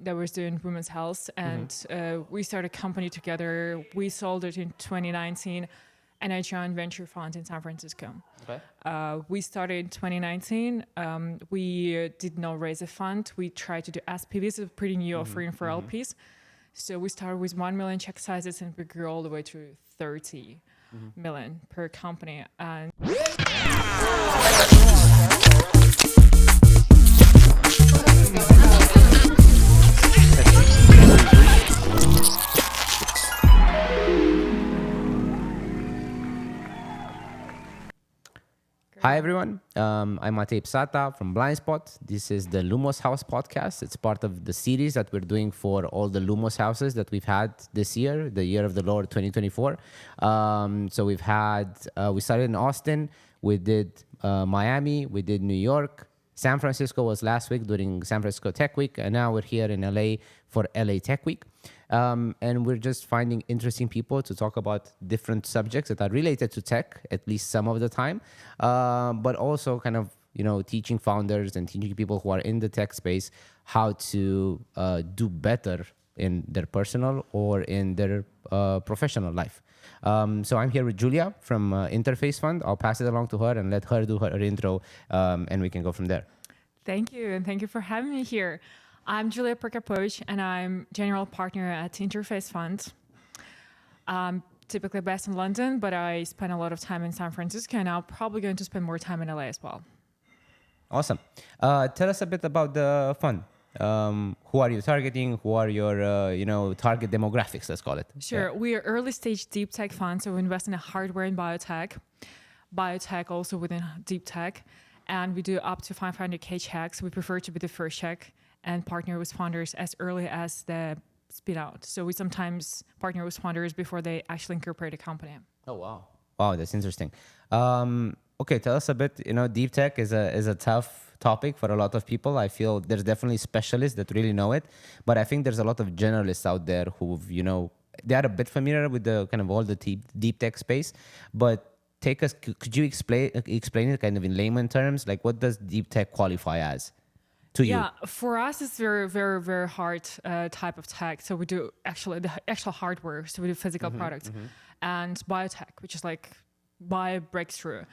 that was doing women's health, and we started a company together. We sold it in 2019, and I joined venture fund in San Francisco. Okay. We started in 2019. We did not raise a fund. We tried to do SPV, it's a pretty new offering for LPs. So we started with 1 million check sizes, and we grew all the way to 30 million per company. And Hi, everyone. I'm Matej Psata from Blindspot. This is the Lumos House podcast. It's part of the series that we're doing for all the Lumos houses that we've had this year, the year of the Lord 2024. So we started in Austin, we did Miami, we did New York. San Francisco was last week during San Francisco Tech Week, and now we're here in LA for LA Tech Week. And we're just finding interesting people to talk about different subjects that are related to tech, at least some of the time, but also kind of, teaching founders and teaching people who are in the tech space how to do better in their personal or in their professional life. So I'm here with Julia from Interface Fund. I'll pass it along to her and let her do her intro, and we can go from there. thank you, and thank you for having me here. I'm Julia Prakapovich, and I'm general partner at Interface Fund. I'm typically based in London, but I spend a lot of time in San Francisco, and I'm probably going to spend more time in LA as well. Awesome. Tell us a bit about the fund. Who are you targeting? Who are your, target demographics, let's call it? Sure. Yeah. We are early stage deep tech fund, so we invest in hardware and biotech. Biotech also within deep tech. And we do up to 500K checks. We prefer to be the first check and partner with founders as early as the spin out. So we sometimes partner with founders before they actually incorporate a company. Oh, wow. Wow, that's interesting. Okay, tell us a bit. Deep tech is a tough topic for a lot of people. I feel there's definitely specialists that really know it, but I think there's a lot of generalists out there who've, they are a bit familiar with the kind of all the deep tech space, but could you explain it kind of in layman terms? Like, what does deep tech qualify as to you? Yeah, for us, it's very, very, very hard type of tech. So we do the actual hardware. So we do physical products and biotech, which is like bio breakthrough,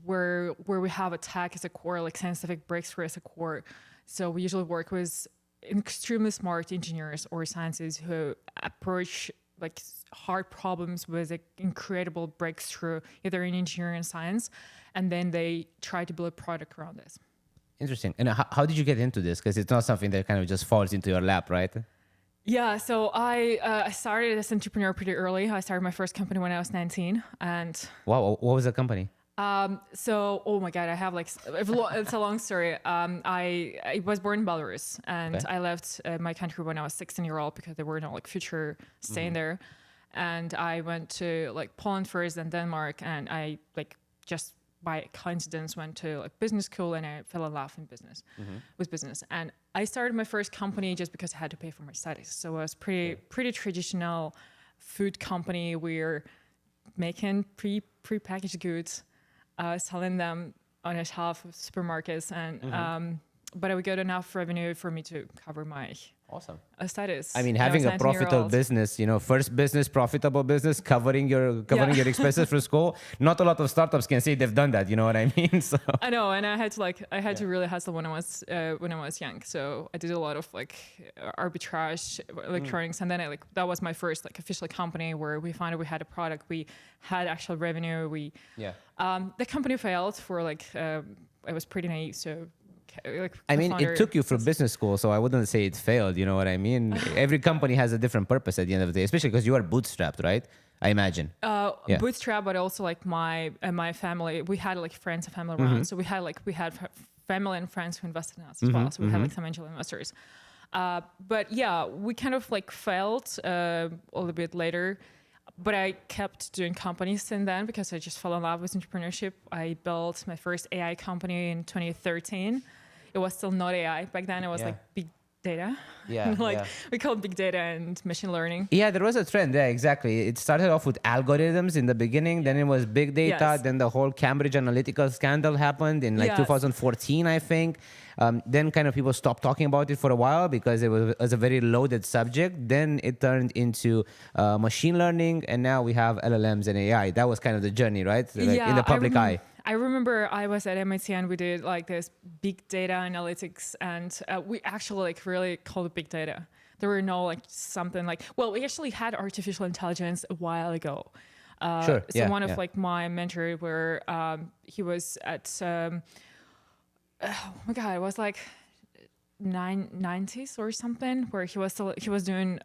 where we have a tech as a core, like scientific breakthrough as a core. So we usually work with extremely smart engineers or scientists who approach like hard problems with an incredible breakthrough, either in engineering and science, and then they try to build a product around this. Interesting. And how did you get into this? Because it's not something that kind of just falls into your lap, right? Yeah, so I started as an entrepreneur pretty early. I started my first company when I was 19, and wow, what was the company? So, oh my God, I have it's a long story. I was born in Belarus, and Okay. I left my country when I was 16-year-old because there were no future staying there. And I went to Poland first, then Denmark, and I just by coincidence went to business school, and I fell in love in with business. And I started my first company just because I had to pay for my studies. So it was pretty traditional food company. We're making pre-packaged goods, selling them on a shelf of supermarkets, and but I would get enough revenue for me to cover my Awesome. studies. I mean, having a profitable business, first business, profitable business, covering your expenses for school. Not a lot of startups can say they've done that. You know what I mean? So I know, and I had to really hustle when I was young. So I did a lot of arbitrage electronics, and then that was my first official company where we found we had a product, we had actual revenue. The company failed for I was pretty naive, so. It took you from business school, so I wouldn't say it failed. You know what I mean? Every company has a different purpose at the end of the day, especially because you are bootstrapped, right? I imagine. Bootstrap, but also my family. We had friends and family around, so we had family and friends who invested in us as well. So we had some angel investors. But yeah, we kind of failed a little bit later. But I kept doing companies since then because I just fell in love with entrepreneurship. I built my first AI company in 2013. It was still not AI back then. It was big data. Yeah, Like yeah. we call it big data and machine learning. Yeah, there was a trend. Yeah, exactly. It started off with algorithms in the beginning. Then it was big data. Yes. Then the whole Cambridge Analytica scandal happened in like Yes. 2014, I think. Then kind of people stopped talking about it for a while because it was a very loaded subject. Then it turned into machine learning, and now we have LLMs and AI. That was kind of the journey, right? Like in the public eye. I remember I was at MIT and we did like this big data analytics, and we actually like really called it big data. There were no like something like, well, we actually had artificial intelligence a while ago. Sure. So one of like my mentor where he was at, oh my God, it was like 90s or something, where he was doing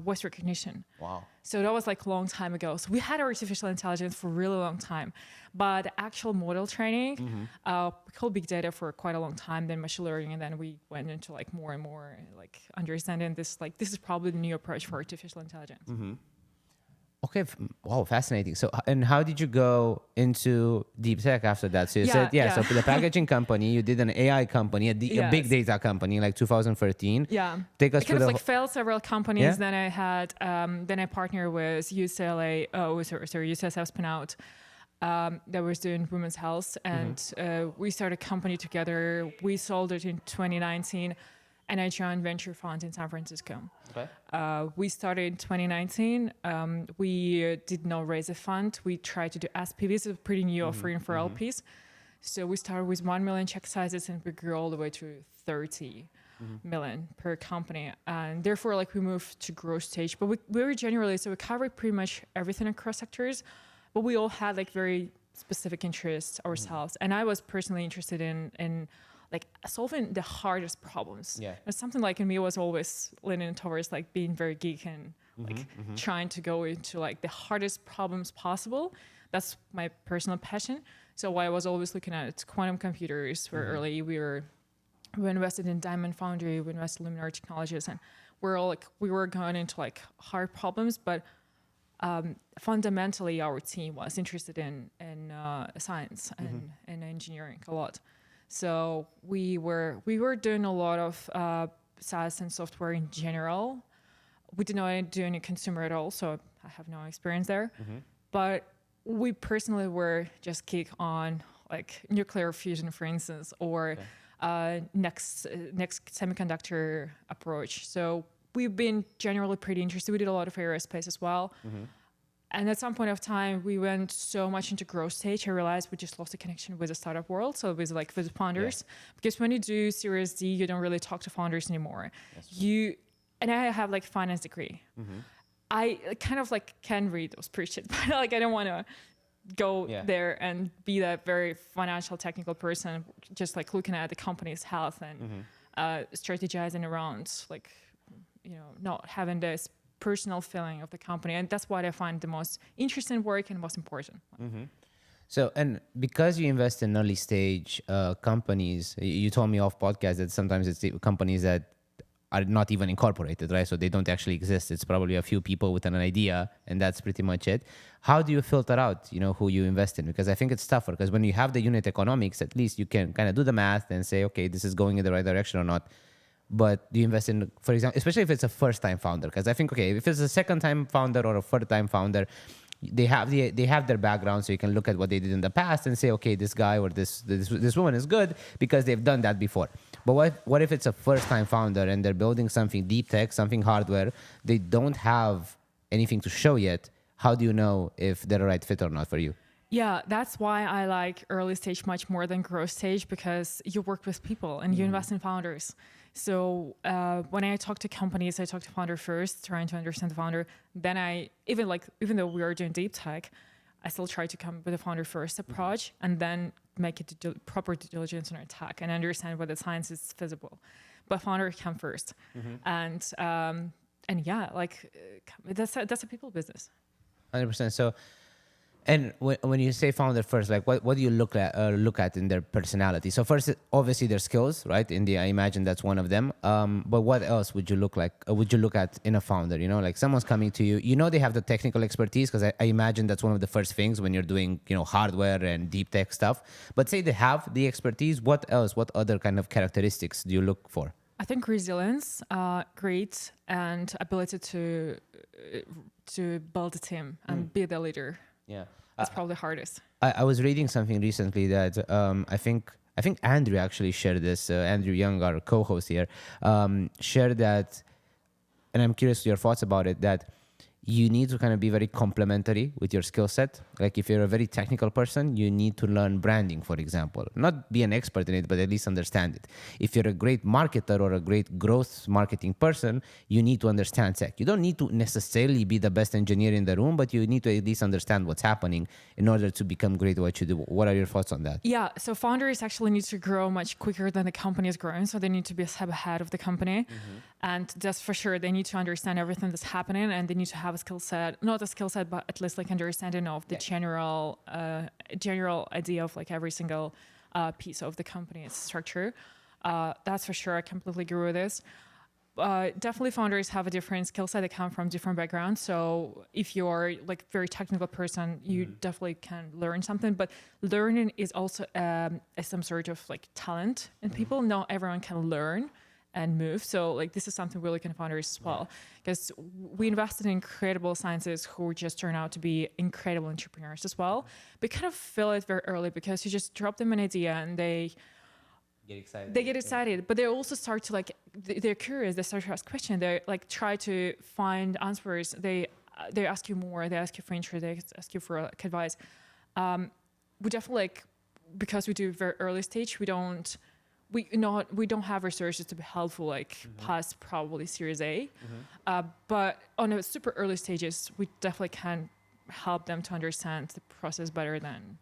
voice recognition. Wow. So that was like a long time ago. So we had artificial intelligence for a really long time, but actual model training, we called big data for quite a long time, then machine learning, and then we went into like more and more like understanding this, like this is probably the new approach for artificial intelligence. Okay. Wow, fascinating. So, and how did you go into deep tech after that? So you said, so for the packaging company, you did an AI company, a big data company, like 2013. Yeah. Take us I kind through of like failed several companies. Yeah. Then I had, then I partnered with UCSF spin out that was doing women's health. And we started a company together. We sold it in 2019. And I joined venture fund in San Francisco. Okay. We started in 2019. We did not raise a fund. We tried to do SPVs, it's a pretty new offering for LPs. So we started with 1 million check sizes and we grew all the way to 30 million per company. And therefore, like we moved to growth stage. But we were generally, so we covered pretty much everything across sectors, but we all had like very specific interests ourselves. And I was personally interested in like solving the hardest problems. Yeah. And something like in me was always leaning towards like being very geek and like trying to go into like the hardest problems possible. That's my personal passion. So I was always looking at quantum computers where early we invested in Diamond Foundry, we invested in Luminar Technologies, and we were going into like hard problems, but fundamentally our team was interested in science and engineering a lot. So we were doing a lot of SaaS and software in general. We did not do any consumer at all, so I have no experience there. But we personally were just geek on like nuclear fusion, for instance, or next semiconductor approach. So we've been generally pretty interested. We did a lot of aerospace as well. And at some point of time, we went so much into growth stage, I realized we just lost the connection with the startup world. So it was like with founders, because when you do Series D, you don't really talk to founders anymore. And I have like finance degree. I kind of like can read those pre-shit, but like I don't want to go there and be that very financial technical person, just like looking at the company's health and strategizing around like, not having this personal feeling of the company. And that's what I find the most interesting work and most important. So, and because you invest in early stage companies, you told me off podcast that sometimes it's the companies that are not even incorporated, right? So they don't actually exist. It's probably a few people with an idea and that's pretty much it. How do you filter out, who you invest in? Because I think it's tougher because when you have the unit economics, at least you can kind of do the math and say, okay, this is going in the right direction or not. But do you invest in, for example, especially if it's a first-time founder? Because I think, okay, if it's a second-time founder or a third-time founder, they have their background, so you can look at what they did in the past and say, okay, this guy or this woman is good because they've done that before. But what if it's a first-time founder and they're building something deep tech, something hardware, they don't have anything to show yet? How do you know if they're a right fit or not for you? Yeah, that's why I like early stage much more than growth stage, because you work with people and you invest in founders. So when I talk to companies, I talk to founder first, trying to understand the founder. Then even though we are doing deep tech, I still try to come with a founder first approach and then make it proper due diligence on our tech and understand whether science is feasible. But founder come first, and yeah, like that's a people business. 100%. So. And when you say founder first, like what do you look at in their personality? So first, obviously their skills, right? I imagine that's one of them. But what else would you look at in a founder? Like someone's coming to you, they have the technical expertise, because I imagine that's one of the first things when you're doing, hardware and deep tech stuff. But say they have the expertise, what else? What other kind of characteristics do you look for? I think resilience, great, and ability to build a team and be the leader. Yeah. That's probably hardest. I was reading something recently that I think Andrew actually shared this. Andrew Young, our co-host here, shared that, and I'm curious to your thoughts about it. That you need to kind of be very complementary with your skill set. Like if you're a very technical person, you need to learn branding, for example. Not be an expert in it, but at least understand it. If you're a great marketer or a great growth marketing person, you need to understand tech. You don't need to necessarily be the best engineer in the room, but you need to at least understand what's happening in order to become great at what you do. What are your thoughts on that? Yeah, so founders actually need to grow much quicker than the company is growing, so they need to be a step ahead of the company. And that's for sure. They need to understand everything that's happening, and they need to have a skill set, not a skill set, but at least like understanding of the general idea of like every single piece of the company's structure. That's for sure. I completely agree with this. Definitely founders have a different skill set. They come from different backgrounds. So if you're like very technical person, you definitely can learn something, but learning is also some sort of like talent in people. Not everyone can learn and move. So like this is something we look at founders as well, because we invested in incredible scientists who just turn out to be incredible entrepreneurs as well. We kind of feel it very early because you just drop them an idea and they get excited, but they also start to like, they're curious, they start to ask questions, they like try to find answers, they ask you more, they ask you for interest, they ask you for like advice. We definitely like, because we do very early stage, we don't have resources to be helpful like past probably Series A, but on a super early stages, we definitely can help them to understand the process better than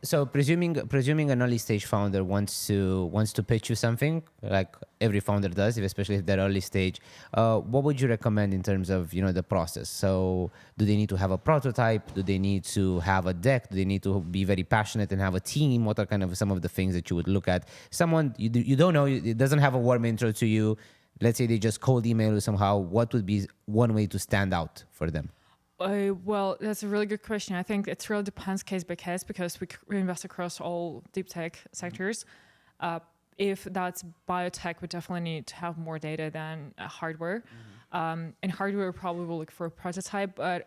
So presuming an early stage founder wants to pitch you something, like every founder does, especially if they're early stage, what would you recommend in terms of the process? So do they need to have a prototype? Do they need to have a deck? Do they need to be very passionate and have a team? What are kind of some of the things that you would look at? Someone you don't know, it doesn't have a warm intro to you. Let's say they just cold email you somehow. What would be one way to stand out for them? Well, that's a really good question. I think it really depends case by case because we invest across all deep tech sectors. If that's biotech, we definitely need to have more data than hardware. And hardware probably will look for a prototype, but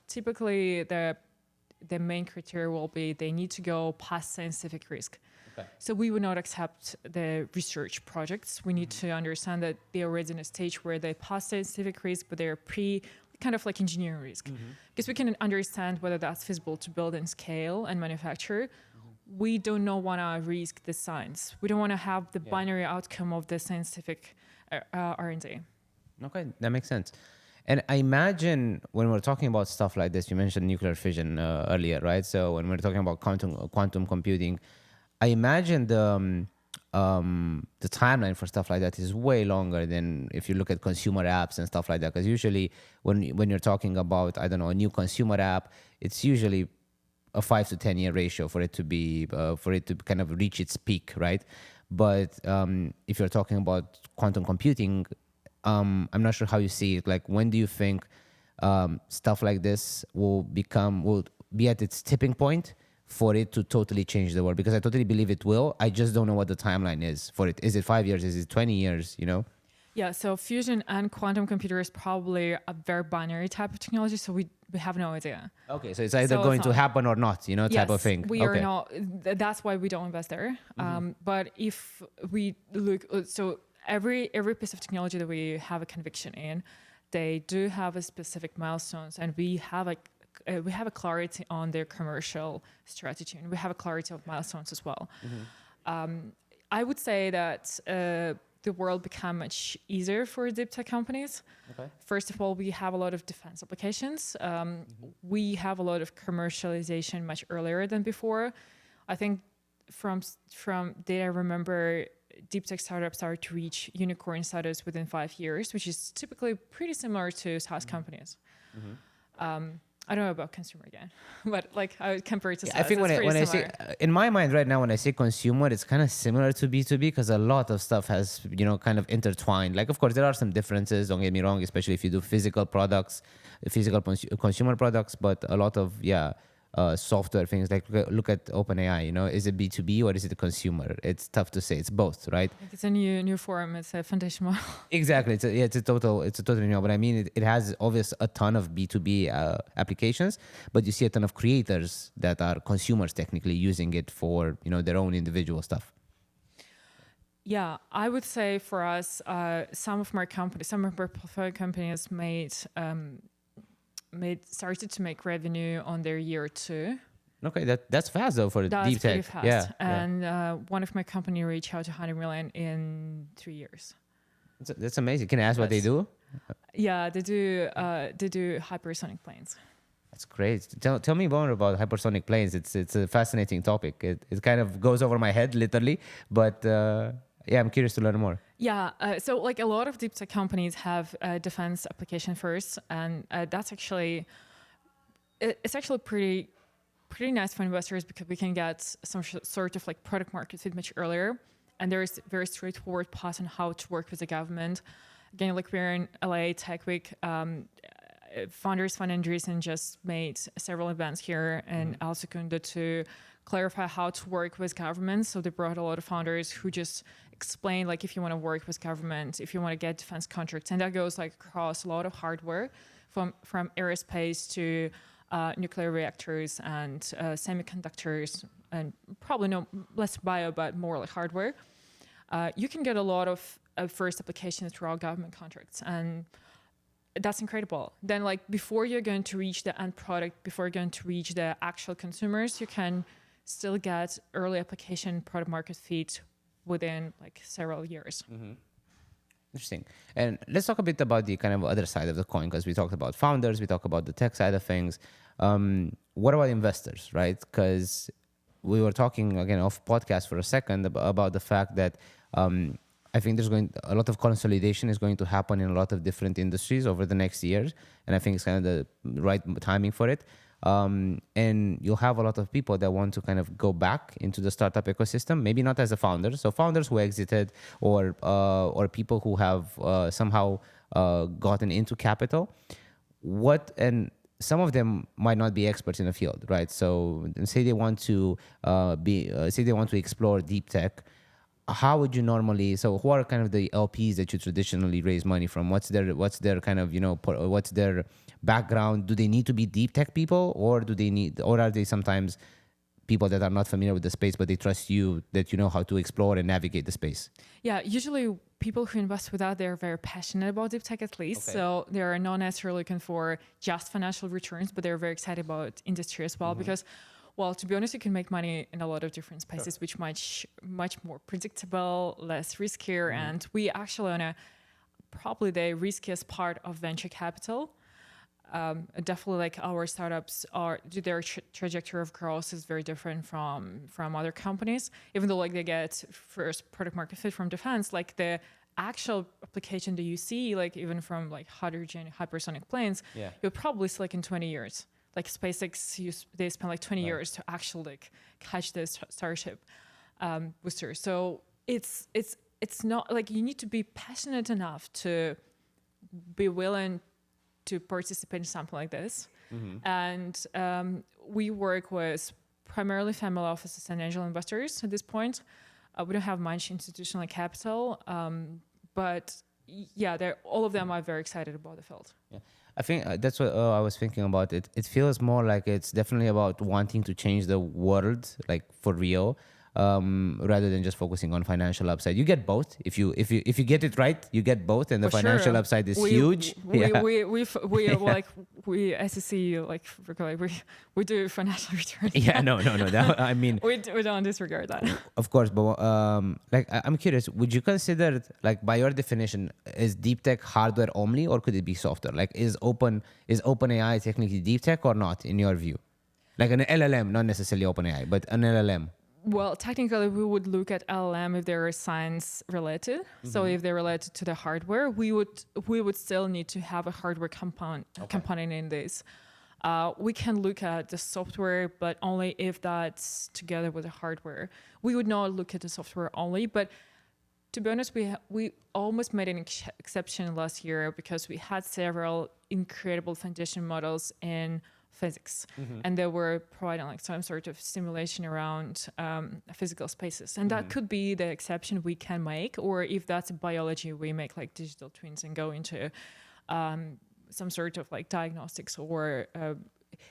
typically the main criteria will be they need to go past scientific risk. Okay. So we would not accept the research projects. We need to understand that they're already in a stage where they pass scientific risk, but they're kind of like engineering risk, because we can understand whether that's feasible to build and scale and manufacture. We don't want to risk the science. We don't want to have the binary outcome of the scientific R&D. Okay, that makes sense. And I imagine when we're talking about stuff like this, you mentioned nuclear fission earlier, right? So when we're talking about quantum computing, I imagine the timeline for stuff like that is way longer than if you look at consumer apps and stuff like that. Because usually when you're talking about, I don't know, a new consumer app, it's usually a 5 to 10 year ratio for it to be for it to kind of reach its peak, right? But if you're talking about quantum computing, I'm not sure how you see it. Like, when do you think stuff like this will be at its tipping point for it to totally change the world? Because I totally believe it will. I just don't know what the timeline is for it. Is it 5 years? Is it 20 years? Yeah, so fusion and quantum computer is probably a very binary type of technology, so we have no idea. Okay, so it's either going to happen or not, type of thing. We are not. That's why we don't invest there. But if we look, so every piece of technology that we have a conviction in, they do have a specific milestones, and we have a clarity on their commercial strategy, and we have a clarity of milestones as well. I would say that the world become much easier for deep tech companies. Okay. First of all, we have a lot of defense applications. We have a lot of commercialization much earlier than before. I think from data I remember, deep tech startups start to reach unicorn status within 5 years, which is typically pretty similar to SaaS companies. I don't know about consumer again, but like I would compare it to SaaS. I think when I say, in my mind right now, when I say consumer, it's kind of similar to B2B because a lot of stuff has, kind of intertwined. Like, of course, there are some differences, don't get me wrong, especially if you do physical products, physical consumer products, but a lot of, software things. Like look at OpenAI. You know, is it B2B or is it a consumer? It's tough to say. It's both, right? I think it's a new form. It's a foundation model. Exactly. It's a totally new. But I mean, it has obviously a ton of B2B applications, but you see a ton of creators that are consumers technically using it for, you know, their own individual stuff. Yeah, I would say for us, some of our portfolio companies started to make revenue on their year 2. Okay, that's fast though for That's deep pretty tech. fast. Yeah, And one of my company reached out to 100 million in 3 years. that's amazing. Can I ask what they do? Yeah, they do hypersonic planes. That's great. Tell me more about hypersonic planes. It's a fascinating topic. It kind of goes over my head literally, but yeah, I'm curious to learn more. Yeah, so like a lot of deep tech companies have a defense application first, and that's actually it's actually pretty nice for investors because we can get some sort of like product market fit much earlier, and there is very straightforward path on how to work with the government. Again, like we're in LA Tech Week. Founders Fund Andreessen just made several events here in Al Secunda to clarify how to work with governments. So they brought a lot of founders who just explain like if you want to work with government, if you want to get defense contracts, and that goes like across a lot of hardware from aerospace to nuclear reactors and semiconductors, and probably no less bio, but more like hardware. You can get a lot of first applications through our government contracts, and that's incredible. Then like before you're going to reach the end product, before you're going to reach the actual consumers, you can still get early application product market fit within like several years. Mm-hmm. Interesting. And let's talk a bit about the kind of other side of the coin, because we talked about founders, we talked about the tech side of things. What about investors, right? Because we were talking again off podcast for a second about the fact that I think a lot of consolidation is going to happen in a lot of different industries over the next years, and I think it's kind of the right timing for it. And you'll have a lot of people that want to kind of go back into the startup ecosystem, maybe not as a founder. So founders who exited, or people who have somehow gotten into capital. And some of them might not be experts in the field, right? So say they want to explore deep tech. How would you normally? So who are kind of the LPs that you traditionally raise money from? What's their kind of, what's their background? Do they need to be deep tech people, or are they sometimes people that are not familiar with the space but they trust you that you know how to explore and navigate the space? Yeah, usually people who invest with that, they're very passionate about deep tech at least. Okay. So they're not necessarily looking for just financial returns, but they're very excited about industry as well, because well, to be honest, you can make money in a lot of different spaces, which much more predictable, less riskier, and we actually on probably the riskiest part of venture capital. Definitely, like our startups their trajectory of growth is very different from other companies. Even though like they get first product market fit from defense, like the actual application that you see, like even from like hydrogen hypersonic planes, you'll probably see like in 20 years. Like SpaceX, they spent like 20 years to actually like catch this Starship booster. So it's not like you need to be passionate enough to be willing to participate in something like this. And we work with primarily family offices and angel investors at this point. We don't have much institutional capital, but yeah, all of them are very excited about the field. Yeah. I think that's what I was thinking about. It feels more like it's definitely about wanting to change the world, like for real, rather than just focusing on financial upside. You get both. If you get it right, you get both, and the financial upside is huge. We SEC we do financial returns. Yeah, no. I mean, we don't disregard that. Of course, but I'm curious. Would you consider, like, by your definition, is deep tech hardware only, or could it be software? Like, is OpenAI technically deep tech or not, in your view? Like an LLM, not necessarily OpenAI, but an LLM. Well, technically, we would look at LLM if they're science related. So if they're related to the hardware, we would still need to have a hardware component in this. We can look at the software, but only if that's together with the hardware. We would not look at the software only, but to be honest, we almost made an exception last year because we had several incredible foundation models in physics, and they were providing like some sort of simulation around physical spaces, and that could be the exception we can make, or if that's biology, we make like digital twins and go into some sort of like diagnostics, or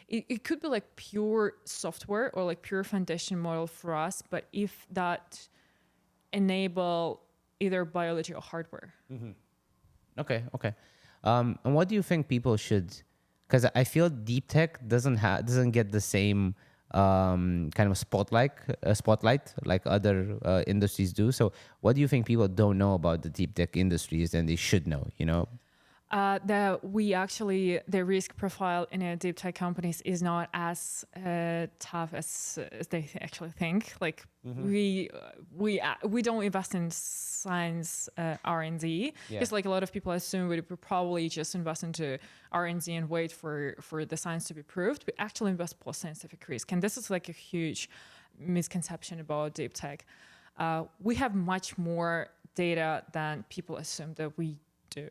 it could be like pure software or like pure foundation model for us, but if that enable either biology or hardware. Okay. And what do you think people should? Because I feel deep tech doesn't get the same kind of spotlight like other industries do. So, what do you think people don't know about the deep tech industries and they should know? The risk profile in a deep tech companies is not as tough as they actually think. Like we don't invest in science R&D. It's like a lot of people assume we would probably just invest into R&D and wait for the science to be proved. We actually invest post scientific risk, and this is like a huge misconception about deep tech. We have much more data than people assume that we do.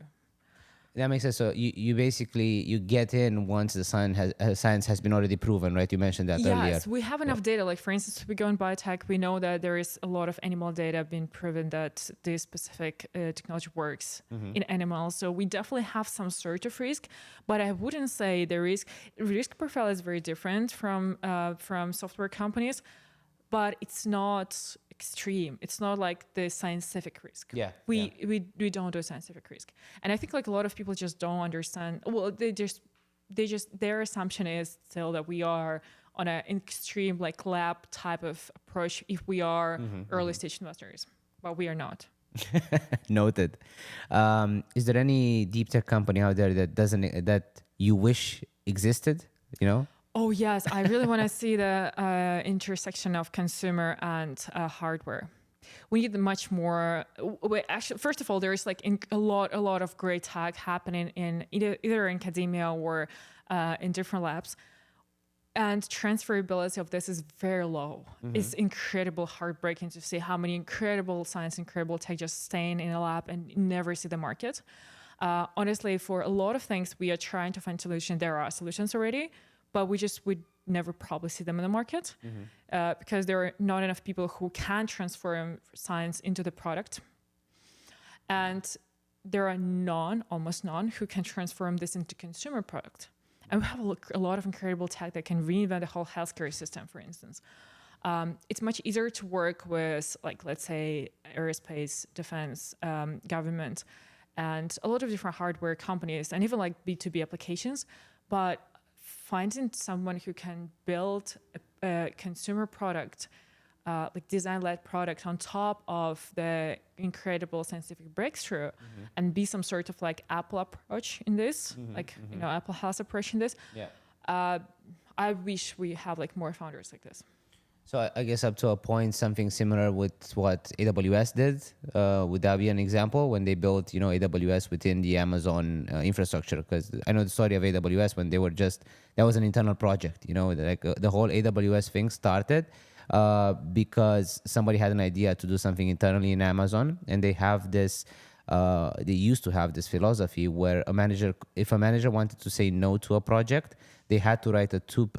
That makes sense. So you basically get in once the science has been already proven, right? You mentioned that earlier. Yes, we have enough data. Like for instance, we go in biotech, we know that there is a lot of animal data being proven that this specific technology works in animals. So we definitely have some sort of risk, but I wouldn't say the risk profile is very different from software companies, but it's not extreme. It's not like the scientific risk. We don't do scientific risk, and I think like a lot of people just don't understand. Well, they just their assumption is still that we are on an extreme like lab type of approach if we are early stage investors, but we are not. Noted. Is there any deep tech company out there that you wish existed? Oh yes, I really want to see the intersection of consumer and hardware. We need much more. Actually, first of all, there is like a lot of great tech happening in either in academia or in different labs, and transferability of this is very low. It's incredible, heartbreaking to see how many incredible science, incredible tech just staying in a lab and never see the market. Honestly, for a lot of things, we are trying to find solutions. There are solutions already, but we never probably see them in the market because there are not enough people who can transform science into the product. And there are almost none, who can transform this into consumer product. And we have a lot of incredible tech that can reinvent the whole healthcare system, for instance. It's much easier to work with, like, let's say, aerospace, defense, government, and a lot of different hardware companies, and even like B2B applications. But finding someone who can build a consumer product, like design-led product on top of the incredible scientific breakthrough and be some sort of like Apple approach in this, Apple has approach in this. I wish we have like more founders like this. So I guess up to a point, something similar with what AWS did. Would that be an example when they built, AWS within the Amazon infrastructure? Because I know the story of AWS when they were that was an internal project. The whole AWS thing started because somebody had an idea to do something internally in Amazon, and they have this. They used to have this philosophy where if a manager wanted to say no to a project, they had to write a 2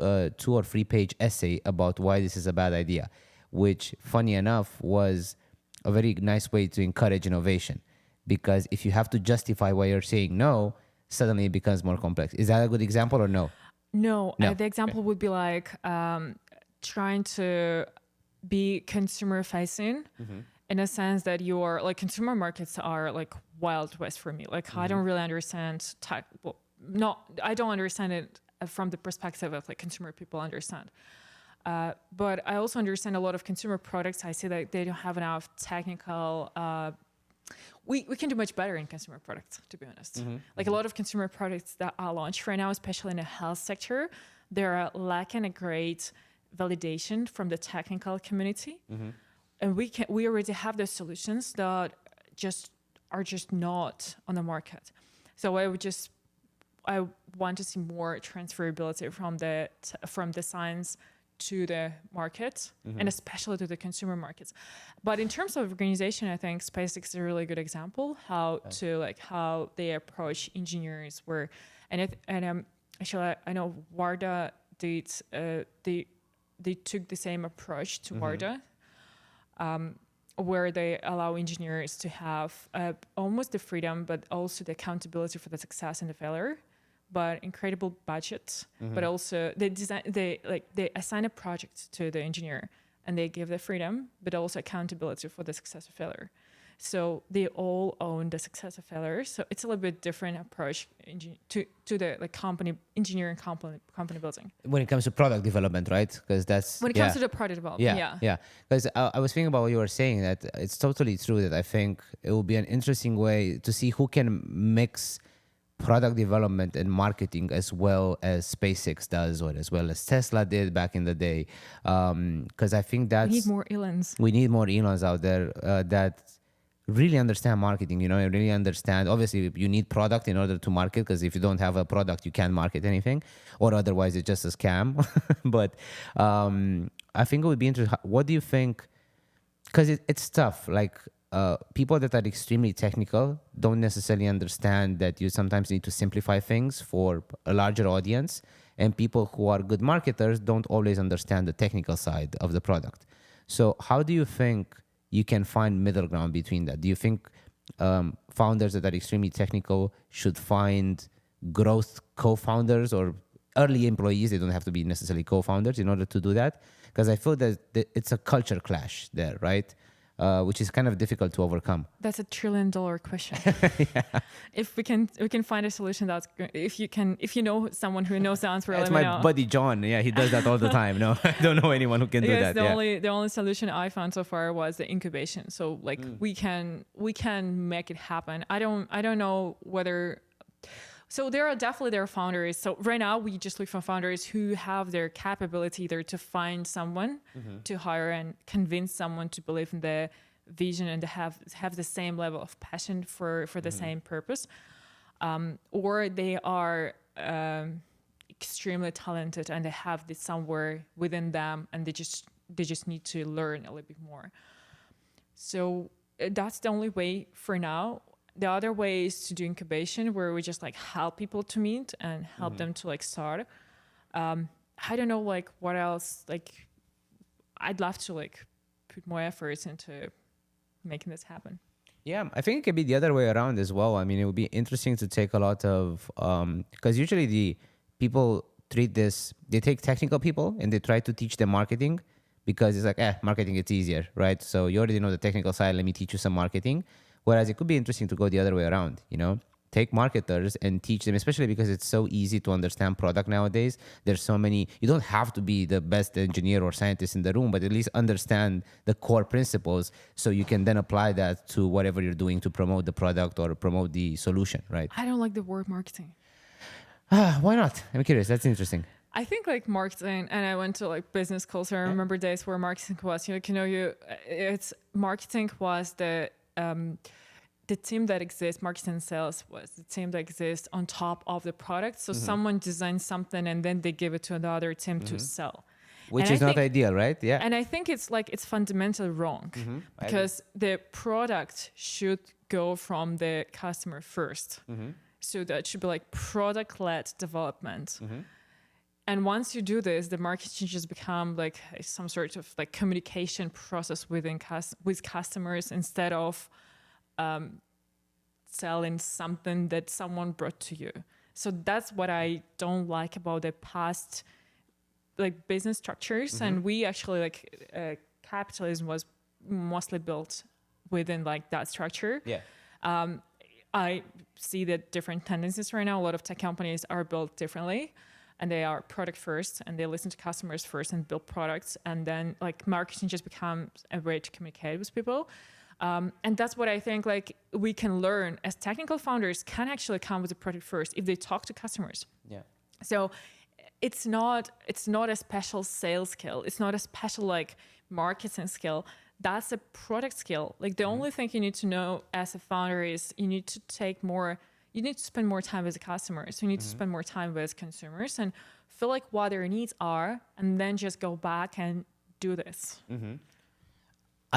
or 3 page essay about why this is a bad idea, which, funny enough, was a very nice way to encourage innovation. Because if you have to justify why you're saying no, suddenly it becomes more complex. Is that a good example or no? No. The example would be like trying to be consumer facing. In a sense that your like consumer markets are like Wild West for me. Like I don't really understand tech. Well, I don't understand it from the perspective of like consumer people understand. But I also understand a lot of consumer products. I see that they don't have enough technical. We can do much better in consumer products, to be honest. Like a lot of consumer products that are launched right now, especially in the health sector, they're lacking a great validation from the technical community. And we already have those solutions that are just not on the market. So I want to see more transferability from the science to the market and especially to the consumer markets. But in terms of organization, I think SpaceX is a really good example how they approach engineers actually I know Warda did, they took the same approach to Warda, where they allow engineers to have almost the freedom, but also the accountability for the success and the failure, but incredible budgets. But also they assign a project to the engineer, and they give the freedom, but also accountability for the success or failure. So they all own the success or failure. So it's a little bit different approach to the like engineering company building. When it comes to product development, right? Because that's When it comes to the product development, yeah. Because I was thinking about what you were saying, that it's totally true. That I think it will be an interesting way to see who can mix product development and marketing as well as SpaceX does, or as well as Tesla did back in the day. Because I think that's we need more Elons. We need more Elons out there that really understand marketing, and really understand. Obviously, you need product in order to market, because if you don't have a product, you can't market anything, or otherwise it's just a scam. But I think it would be interesting. What do you think? Because it's tough. Like people that are extremely technical don't necessarily understand that you sometimes need to simplify things for a larger audience, and people who are good marketers don't always understand the technical side of the product. So how do you think you can find middle ground between that? Do you think founders that are extremely technical should find growth co-founders or early employees? They don't have to be necessarily co-founders in order to do that, because I feel that it's a culture clash there, right? Which is kind of difficult to overcome. That's $1 trillion question. If we can find a solution, that's good. If you know someone who knows the answer, That's let me my know. buddy John. Yeah, he does that all the time. No, I don't know anyone who can do that. The only solution I found so far was the incubation. So like we can make it happen. I don't know whether. So there are founders. So right now we just look for founders who have their capability either to find someone to hire and convince someone to believe in the vision and to have the same level of passion for the same purpose, or they are extremely talented and they have this somewhere within them, and they just need to learn a little bit more. So that's the only way for now. The other way is to do incubation, where we just like help people to meet and help them to like start. I don't know like what else. Like I'd love to like put more efforts into making this happen. Yeah, I think it could be the other way around as well. I mean, it would be interesting to take a lot of, because usually the people they take technical people and they try to teach them marketing, because it's like, marketing, it's easier, right? So you already know the technical side, let me teach you some marketing. Whereas it could be interesting to go the other way around, take marketers and teach them, especially because it's so easy to understand product nowadays. There's so many, you don't have to be the best engineer or scientist in the room, but at least understand the core principles so you can then apply that to whatever you're doing to promote the product or promote the solution, right? I don't like the word marketing. Why not? I'm curious. That's interesting. I think like marketing, and I went to like business schools, so I remember days where marketing was, marketing was the team that exists, marketing and sales was the team that exists on top of the product. So someone designs something and then they give it to another team to sell. Which is not ideal, right? Yeah. And I think it's fundamentally wrong because the product should go from the customer first. So that should be like product-led development. And once you do this, the marketing just become like some sort of like communication process with customers instead of selling something that someone brought to you. So that's what I don't like about the past like business structures. And we actually like capitalism was mostly built within like that structure. Yeah. I see that different tendencies right now. A lot of tech companies are built differently, and they are product first, and they listen to customers first and build products, and then like marketing just becomes a way to communicate with people. And that's what I think like we can learn as technical founders can actually come with a product first if they talk to customers. Yeah. So it's not a special sales skill. It's not a special like marketing skill. That's a product skill. Like the only thing you need to know as a founder is you need to spend more time with the customers. You need to spend more time with consumers and feel like what their needs are, and then just go back and do this.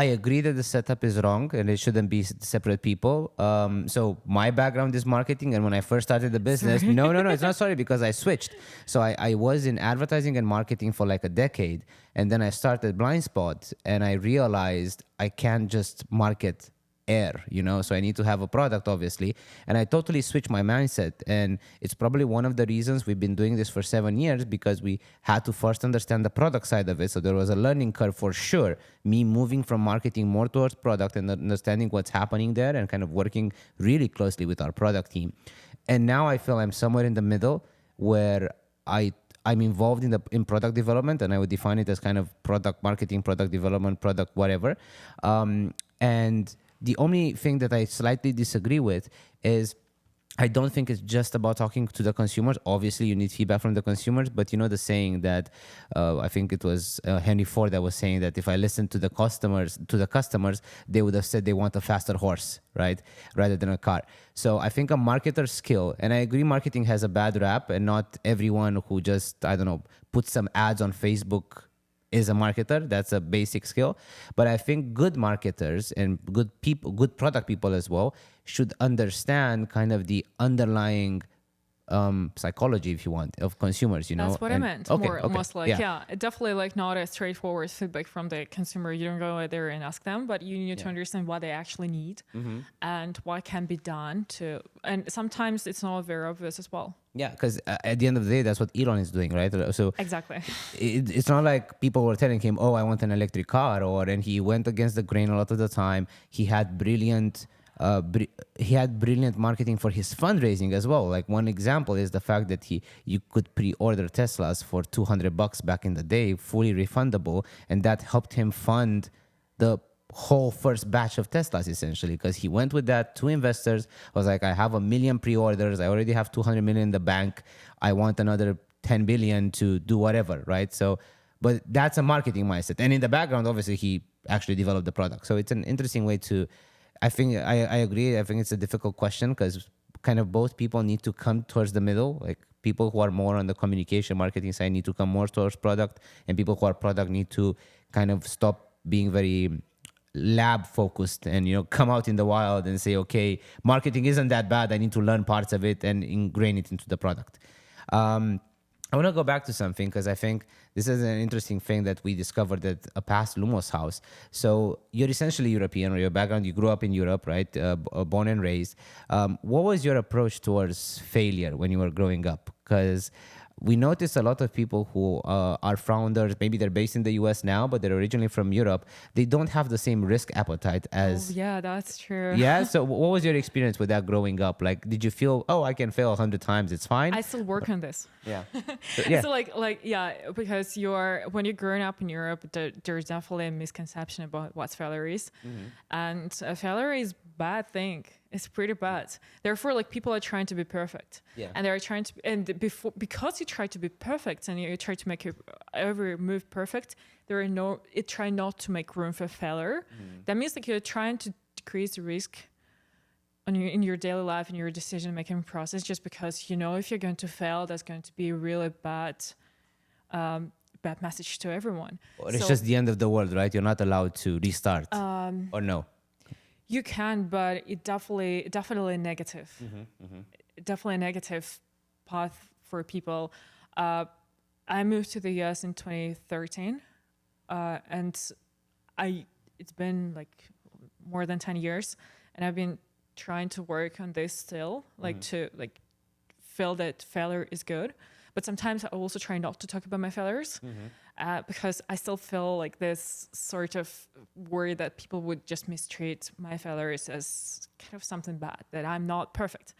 I agree that the setup is wrong and it shouldn't be separate people. So my background is marketing, and when I first started the business, Sorry. no, it's not sorry because I switched. So I was in advertising and marketing for like a decade, and then I started Blindspot, and I realized I can't just market air, so I need to have a product, obviously, and I totally switched my mindset. And it's probably one of the reasons we've been doing this for 7 years, because we had to first understand the product side of it. So there was a learning curve for sure, me moving from marketing more towards product and understanding what's happening there and kind of working really closely with our product team. And now I feel I'm somewhere in the middle where I'm involved in product development, and I would define it as kind of product marketing, product development, product whatever. And the only thing that I slightly disagree with is I don't think it's just about talking to the consumers. Obviously, you need feedback from the consumers, but the saying that I think it was Henry Ford that was saying that if I listened to the customers, they would have said they want a faster horse, right, rather than a car. So I think a marketer's skill, and I agree, marketing has a bad rap, and not everyone who just puts some ads on Facebook is a marketer. That's a basic skill. But I think good marketers and good people, good product people as well, should understand kind of the underlying psychology, if you want, of consumers, That's what I meant. Okay. Almost like, definitely like not a straightforward feedback from the consumer. You don't go out there and ask them, but you need to understand what they actually need and what can be done and sometimes it's not very obvious as well. Yeah, because at the end of the day, that's what Elon is doing, right? So exactly, it's not like people were telling him, "Oh, I want an electric car," and he went against the grain a lot of the time. He had brilliant marketing for his fundraising as well. Like one example is the fact that you could pre-order Teslas for $200 back in the day, fully refundable, and that helped him fund the whole first batch of Teslas, essentially, because he went with that to investors. Was like, I have 1 million pre-orders, I already have 200 million in the bank, I want another 10 billion to do whatever, right? So but that's a marketing mindset, and in the background obviously he actually developed the product. So it's an interesting way to, I think I agree. I think it's a difficult question because kind of both people need to come towards the middle. Like people who are more on the communication marketing side need to come more towards product, and people who are product need to kind of stop being very lab focused and come out in the wild and say, okay, marketing isn't that bad, I need to learn parts of it and ingrain it into the product. I want to go back to something because I think this is an interesting thing that we discovered at a past Lumos house. So you're essentially European, or your background, you grew up in Europe, right? Born and raised. What was your approach towards failure when you were growing up? Because we noticed a lot of people who are founders, maybe they're based in the US now, but they're originally from Europe. They don't have the same risk appetite as... Oh, yeah, that's true. Yeah, so what was your experience with that growing up? Like, did you feel, oh, I can fail 100 times, it's fine? I still work on this. Yeah. So because when you're growing up in Europe, there's definitely a misconception about what failure is. And failure is bad thing. It's pretty bad. Therefore, like, people are trying to be perfect. Yeah. And they're trying to, because you try to be perfect and you try to make every move perfect, try not to make room for failure. That means like you're trying to decrease the risk in your daily life, in your decision-making process, just because if you're going to fail, that's going to be a really bad message to everyone. Or it's just the end of the world, right? You're not allowed to restart, or no? You can, but it definitely negative. Definitely a negative path for people. I moved to the US in 2013, and it's been like more than 10 years, and I've been trying to work on this still, to feel that failure is good. But sometimes I also try not to talk about my failures because I still feel like this sort of worry that people would just mistreat my failures as kind of something bad, that I'm not perfect.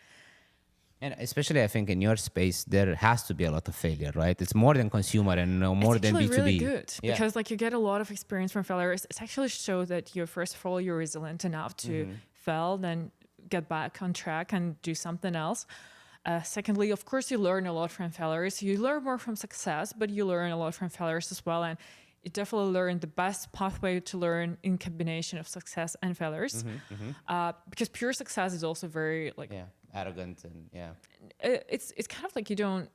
And especially, I think in your space, there has to be a lot of failure, right? It's more than consumer and more than B2B. It's actually really good because you get a lot of experience from failures. It actually shows that first of all, you're resilient enough to fail, then get back on track and do something else. Secondly, of course, you learn a lot from failures. You learn more from success, but you learn a lot from failures as well. And you definitely learn the best pathway to learn in combination of success and failures. Because pure success is also very arrogant and it's kind of like you don't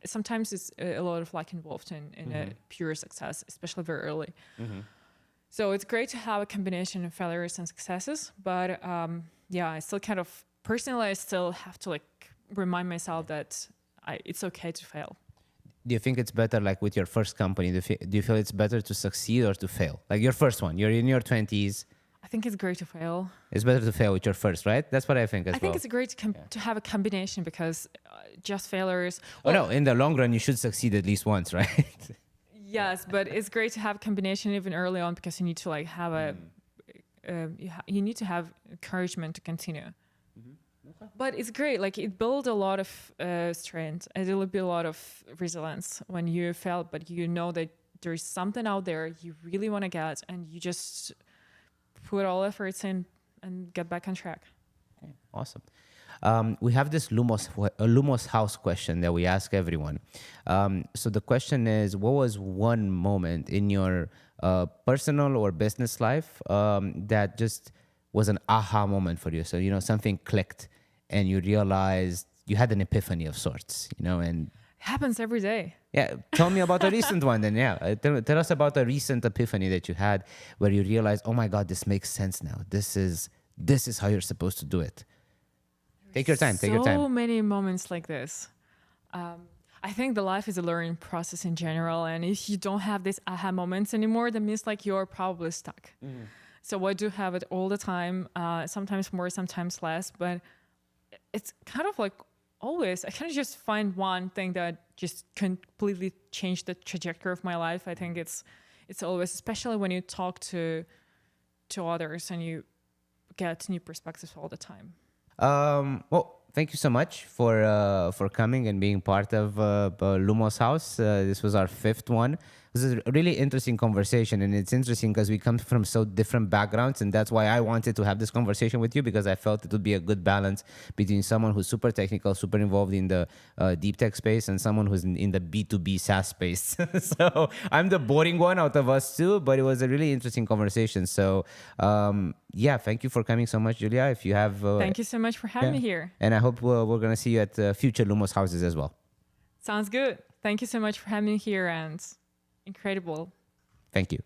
sometimes it's a lot of luck involved in a pure success, especially very early. So it's great to have a combination of failures and successes, but I still kind of personally, I still have to like remind myself that it's okay to fail. Do you think it's better, like with your first company, do you feel it's better to succeed or to fail? Like your first one, you're in your 20s. I think it's great to fail. It's better to fail with your first, right? That's what I think as well. I think it's great to have a combination, because just failures. No, in the long run, you should succeed at least once, right? Yes, but it's great to have a combination even early on, because you need to like have you need to have encouragement to continue. Okay. But it's great. Like it builds a lot of strength. And it'll be a lot of resilience when you fail, but you know that there's something out there you really want to get, and you just put all efforts in and get back on track. Okay, awesome. We have this Lumos house question that we ask everyone. So the question is, what was one moment in your personal or business life that just was an aha moment for you? So, something clicked and you realized you had an epiphany of sorts, and... It happens every day. Yeah, tell me about a recent one then, yeah. Tell us about a recent epiphany that you had where you realized, oh my God, this makes sense now. This is how you're supposed to do it. Take your time. So many moments like this. I think the life is a learning process in general. And if you don't have these aha moments anymore, that means like you're probably stuck. Mm. So I do have it all the time, sometimes more, sometimes less. But it's kind of like always, I kind of just find one thing that just completely changed the trajectory of my life. I think it's always, especially when you talk to others and you get new perspectives all the time. Well, thank you so much for coming and being part of Lumos House. This was our 5th one. This is a really interesting conversation, and it's interesting because we come from so different backgrounds, and that's why I wanted to have this conversation with you, because I felt it would be a good balance between someone who's super technical, super involved in the deep tech space, and someone who's in the B2B SaaS space. So I'm the boring one out of us two, but it was a really interesting conversation. So thank you for coming so much, Julia. If you have... Thank you so much for having me here. And I hope we're going to see you at future Lumos houses as well. Sounds good. Thank you so much for having me here, and incredible. Thank you.